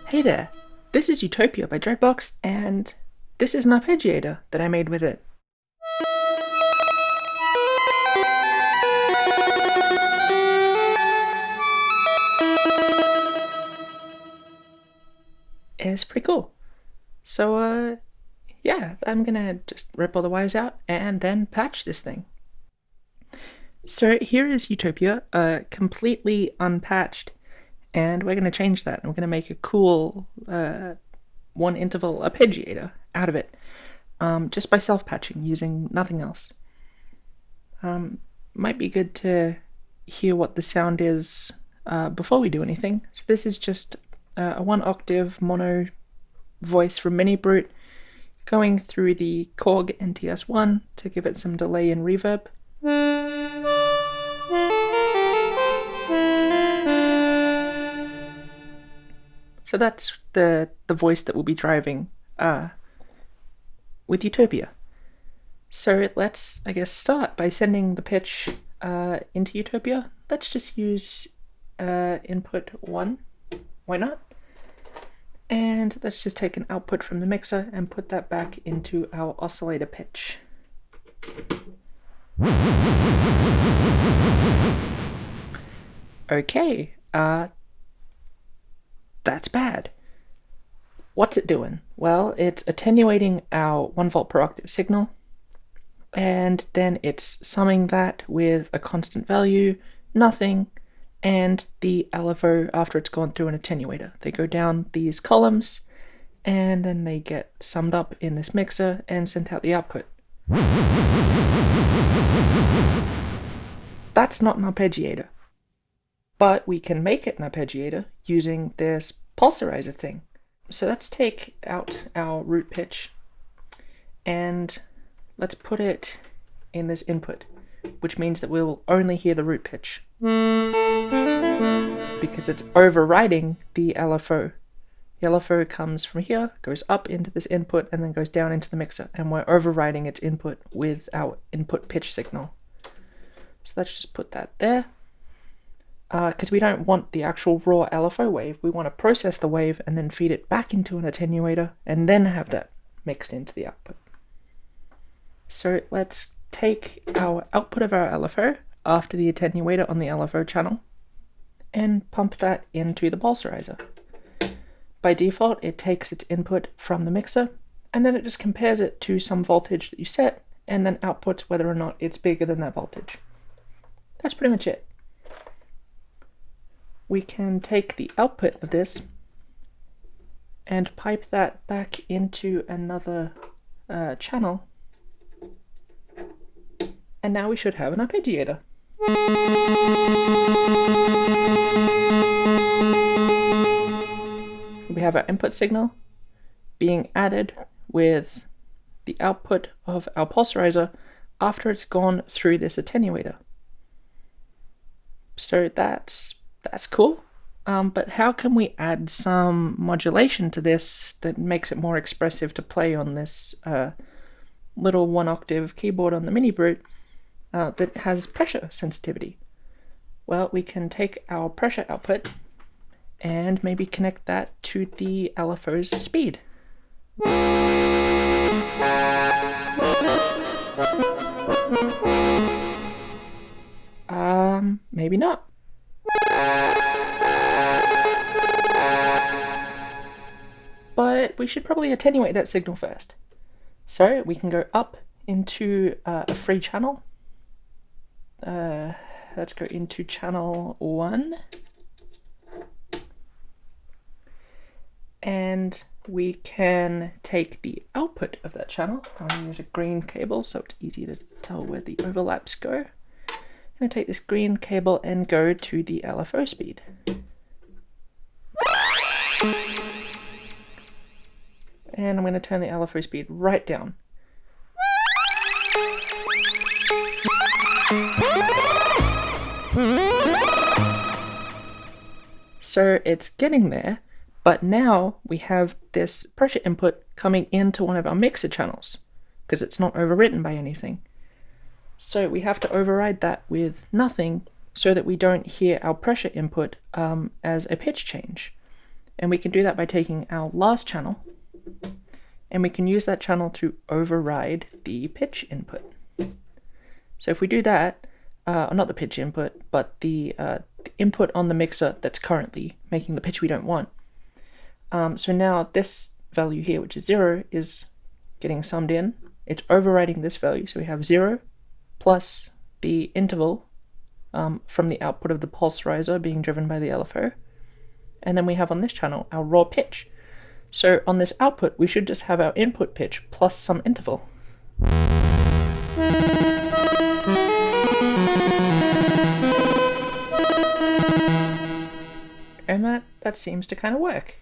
Hey there, this is Utopia by Dreadbox, and this is an arpeggiator that I made with it. It's pretty cool. So, yeah, I'm gonna just rip all the wires out and then patch this thing. So here is Utopia, completely unpatched. And we're going to change that, and we're going to make a cool one interval arpeggiator out of it, just by self-patching, using nothing else. Might be good to hear what the sound is before we do anything. So this is just a 1-octave mono voice from Minibrute going through the Korg NTS-1 to give it some delay and reverb. So that's the voice that we'll be driving with Utopia. So let's, I guess, start by sending the pitch into Utopia. Let's just use input 1. Why not? And let's just take an output from the mixer and put that back into our oscillator pitch. Okay, that's bad. What's it doing? Well, it's attenuating our 1 volt per octave signal, and then it's summing that with a constant value, nothing, and the LFO after it's gone through an attenuator. They go down these columns, and then they get summed up in this mixer and sent out the output. That's not an arpeggiator. But we can make it an arpeggiator using this pulsarizer thing. So let's take out our root pitch and let's put it in this input, which means that we'll only hear the root pitch because it's overriding the LFO. The LFO comes from here, goes up into this input, and then goes down into the mixer, and we're overriding its input with our input pitch signal. So let's just put that there. Because we don't want the actual raw LFO wave, we want to process the wave and then feed it back into an attenuator and then have that mixed into the output. So let's take our output of our LFO after the attenuator on the LFO channel and pump that into the pulsarizer. By default, it takes its input from the mixer and then it just compares it to some voltage that you set and then outputs whether or not it's bigger than that voltage. That's pretty much it. We can take the output of this and pipe that back into another channel, and now we should have an arpeggiator. We have our input signal being added with the output of our pulsarizer after it's gone through this attenuator. So that's cool, but how can we add some modulation to this that makes it more expressive to play on this little 1-octave keyboard on the Minibrute that has pressure sensitivity? Well, we can take our pressure output and maybe connect that to the LFO's speed. Maybe not. but we should probably attenuate that signal first. So we can go up into a free channel. Let's go into channel 1. And we can take the output of that channel. I'm going to use a green cable so it's easy to tell where the overlaps go. I'm going to take this green cable and go to the LFO speed. And I'm going to turn the LFO speed right down. So it's getting there, but now we have this pressure input coming into one of our mixer channels because it's not overwritten by anything. So we have to override that with nothing so that we don't hear our pressure input as a pitch change. And we can do that by taking our last channel, and we can use that channel to override the pitch input. So if we do that, not the pitch input, but the input on the mixer that's currently making the pitch we don't want. So now this value here, which is 0, is getting summed in. It's overriding this value, so we have 0 plus the interval from the output of the pulse riser being driven by the LFO. And then we have on this channel our raw pitch. So on this output, we should just have our input pitch plus some interval. And that seems to kind of work.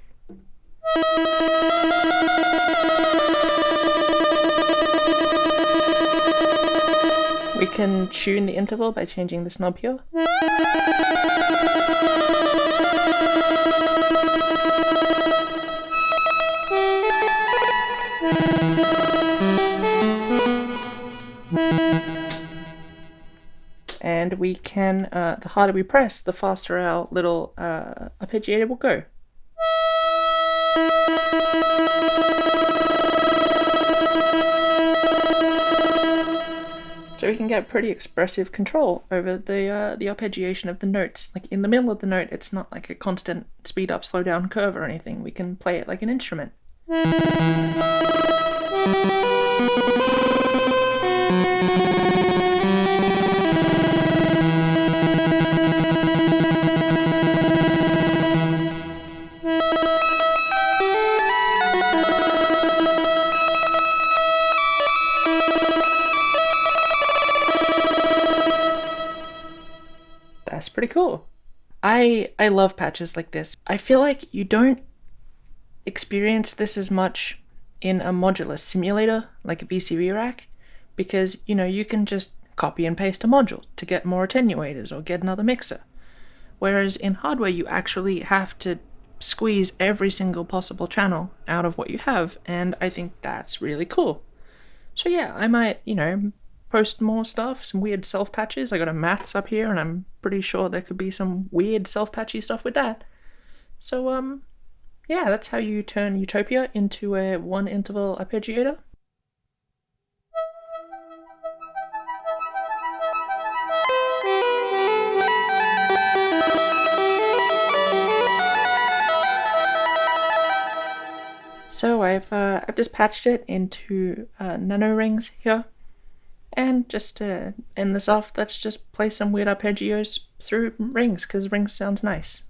We can tune the interval by changing this knob here. And we can, the harder we press, the faster our little arpeggiator will go. So we can get pretty expressive control over the arpeggiation of the notes. Like in the middle of the note, it's not like a constant speed up, slow down curve or anything. We can play it like an instrument. That's pretty cool. I love patches like this. I feel like you don't experience this as much in a modular simulator like a VCV rack, because you can just copy and paste a module to get more attenuators or get another mixer. Whereas in hardware you actually have to squeeze every single possible channel out of what you have, and I think that's really cool. So yeah, I might, post more stuff, some weird self-patches. I got a maths up here, and I'm pretty sure there could be some weird self-patchy stuff with that. So, yeah, that's how you turn Utopia into a one-interval arpeggiator. So I've just patched it into nano rings here. And just to end this off, let's just play some weird arpeggios through rings, because rings sounds nice.